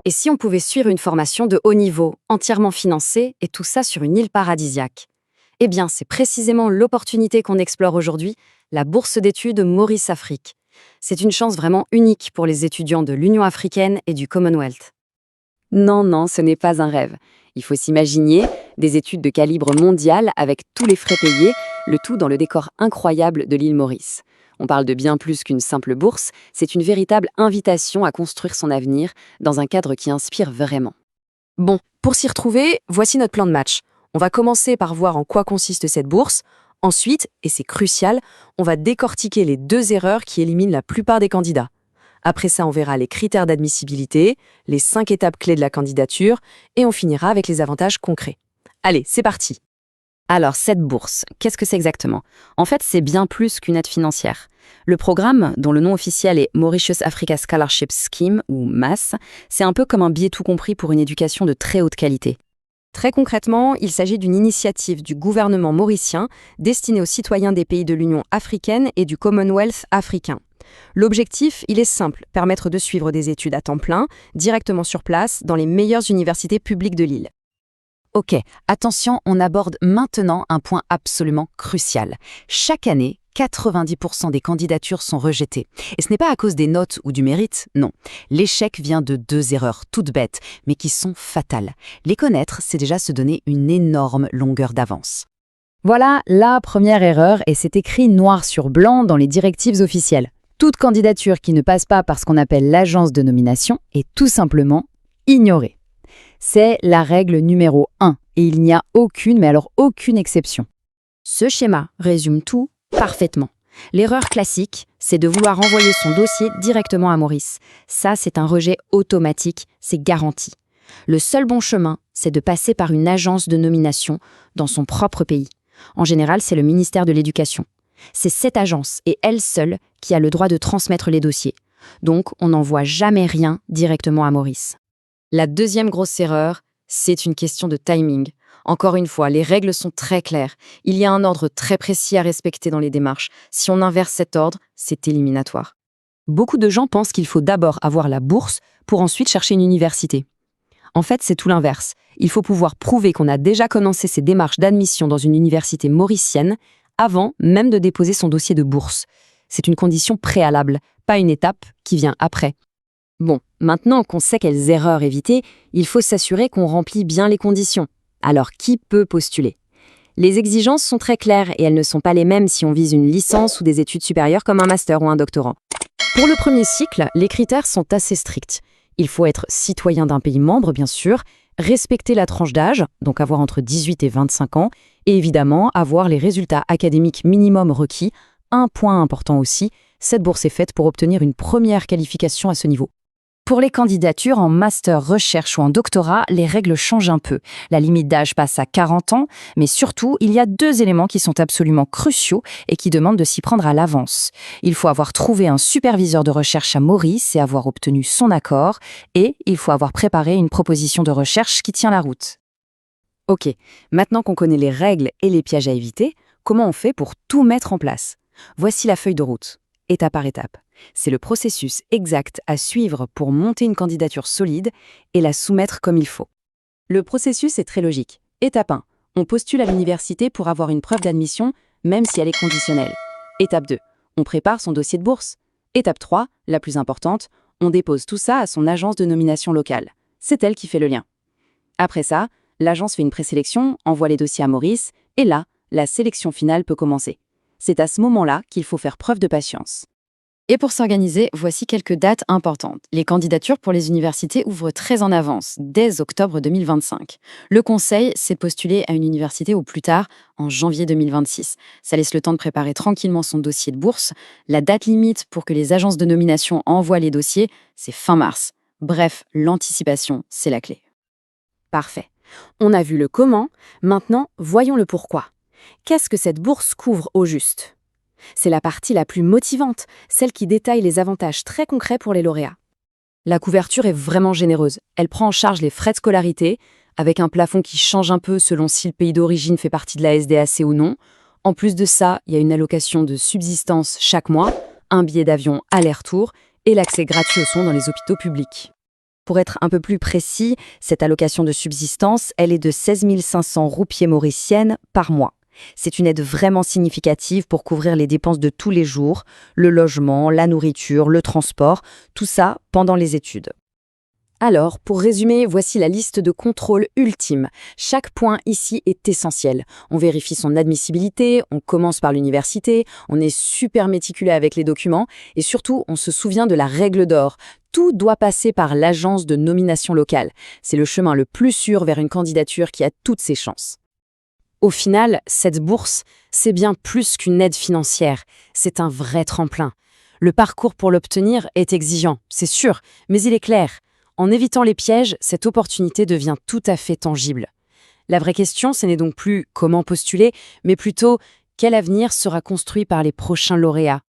Et si on pouvait suivre une formation de haut niveau, entièrement financée, et tout ça sur une île paradisiaque? Eh bien, c'est précisément l'opportunité qu'on explore aujourd'hui, la bourse d'études Maurice Afrique. C'est une chance vraiment unique pour les étudiants de l'Union africaine et du Commonwealth. Non, non, ce n'est pas un rêve. Il faut s'imaginer des études de calibre mondial avec tous les frais payés, le tout dans le décor incroyable de l'île Maurice. On parle de bien plus qu'une simple bourse, c'est une véritable invitation à construire son avenir dans un cadre qui inspire vraiment. Bon, pour s'y retrouver, voici notre plan de match. On va commencer par voir en quoi consiste cette bourse. Ensuite, et c'est crucial, on va décortiquer les 2 erreurs qui éliminent la plupart des candidats. Après ça, on verra les critères d'admissibilité, les 5 étapes clés de la candidature, et on finira avec les avantages concrets. Allez, c'est parti! Alors, cette bourse, qu'est-ce que c'est exactement? En fait, c'est bien plus qu'une aide financière. Le programme, dont le nom officiel est Mauritius Africa Scholarship Scheme, ou MAS, c'est un peu comme un billet tout compris pour une éducation de très haute qualité. Très concrètement, il s'agit d'une initiative du gouvernement mauricien destinée aux citoyens des pays de l'Union africaine et du Commonwealth africain. L'objectif, il est simple, permettre de suivre des études à temps plein, directement sur place, dans les meilleures universités publiques de l'île. Ok, attention, on aborde maintenant un point absolument crucial. Chaque année, 90% des candidatures sont rejetées. Et ce n'est pas à cause des notes ou du mérite, non. L'échec vient de 2 erreurs toutes bêtes, mais qui sont fatales. Les connaître, c'est déjà se donner une énorme longueur d'avance. Voilà la première erreur, et c'est écrit noir sur blanc dans les directives officielles. Toute candidature qui ne passe pas par ce qu'on appelle l'agence de nomination est tout simplement ignorée. C'est la règle numéro 1, et il n'y a aucune, mais alors aucune exception. Ce schéma résume tout parfaitement. L'erreur classique, c'est de vouloir envoyer son dossier directement à Maurice. Ça, c'est un rejet automatique, c'est garanti. Le seul bon chemin, c'est de passer par une agence de nomination dans son propre pays. En général, c'est le ministère de l'Éducation. C'est cette agence, et elle seule, qui a le droit de transmettre les dossiers. Donc, on n'envoie jamais rien directement à Maurice. La deuxième grosse erreur, c'est une question de timing. Encore une fois, les règles sont très claires. Il y a un ordre très précis à respecter dans les démarches. Si on inverse cet ordre, c'est éliminatoire. Beaucoup de gens pensent qu'il faut d'abord avoir la bourse pour ensuite chercher une université. En fait, c'est tout l'inverse. Il faut pouvoir prouver qu'on a déjà commencé ses démarches d'admission dans une université mauricienne avant même de déposer son dossier de bourse. C'est une condition préalable, pas une étape qui vient après. Bon, maintenant qu'on sait quelles erreurs éviter, il faut s'assurer qu'on remplit bien les conditions. Alors, qui peut postuler? Les exigences sont très claires et elles ne sont pas les mêmes si on vise une licence ou des études supérieures comme un master ou un doctorat. Pour le premier cycle, les critères sont assez stricts. Il faut être citoyen d'un pays membre, bien sûr, respecter la tranche d'âge, donc avoir entre 18 et 25 ans, et évidemment avoir les résultats académiques minimum requis. Un point important aussi, cette bourse est faite pour obtenir une première qualification à ce niveau. Pour les candidatures en master recherche ou en doctorat, les règles changent un peu. La limite d'âge passe à 40 ans, mais surtout, il y a 2 éléments qui sont absolument cruciaux et qui demandent de s'y prendre à l'avance. Il faut avoir trouvé un superviseur de recherche à Maurice et avoir obtenu son accord, et il faut avoir préparé une proposition de recherche qui tient la route. Ok, maintenant qu'on connaît les règles et les pièges à éviter, comment on fait pour tout mettre en place? Voici la feuille de route, étape par étape. C'est le processus exact à suivre pour monter une candidature solide et la soumettre comme il faut. Le processus est très logique. Étape 1. On postule à l'université pour avoir une preuve d'admission, même si elle est conditionnelle. Étape 2. On prépare son dossier de bourse. Étape 3, la plus importante, on dépose tout ça à son agence de nomination locale. C'est elle qui fait le lien. Après ça, l'agence fait une présélection, envoie les dossiers à Maurice, et là, la sélection finale peut commencer. C'est à ce moment-là qu'il faut faire preuve de patience. Et pour s'organiser, voici quelques dates importantes. Les candidatures pour les universités ouvrent très en avance, dès octobre 2025. Le conseil, c'est de postuler à une université au plus tard, en janvier 2026. Ça laisse le temps de préparer tranquillement son dossier de bourse. La date limite pour que les agences de nomination envoient les dossiers, c'est fin mars. Bref, l'anticipation, c'est la clé. Parfait. On a vu le comment, maintenant, voyons le pourquoi. Qu'est-ce que cette bourse couvre au juste ? C'est la partie la plus motivante, celle qui détaille les avantages très concrets pour les lauréats. La couverture est vraiment généreuse. Elle prend en charge les frais de scolarité, avec un plafond qui change un peu selon si le pays d'origine fait partie de la SDAC ou non. En plus de ça, il y a une allocation de subsistance chaque mois, un billet d'avion aller-retour et l'accès gratuit aux soins dans les hôpitaux publics. Pour être un peu plus précis, cette allocation de subsistance, elle est de 16 500 roupies mauriciennes par mois. C'est une aide vraiment significative pour couvrir les dépenses de tous les jours, le logement, la nourriture, le transport, tout ça pendant les études. Alors, pour résumer, voici la liste de contrôle ultime. Chaque point ici est essentiel. On vérifie son admissibilité, on commence par l'université, on est super méticuleux avec les documents et surtout, on se souvient de la règle d'or. Tout doit passer par l'agence de nomination locale. C'est le chemin le plus sûr vers une candidature qui a toutes ses chances. Au final, cette bourse, c'est bien plus qu'une aide financière. C'est un vrai tremplin. Le parcours pour l'obtenir est exigeant, c'est sûr, mais il est clair. En évitant les pièges, cette opportunité devient tout à fait tangible. La vraie question, ce n'est donc plus comment postuler, mais plutôt quel avenir sera construit par les prochains lauréats.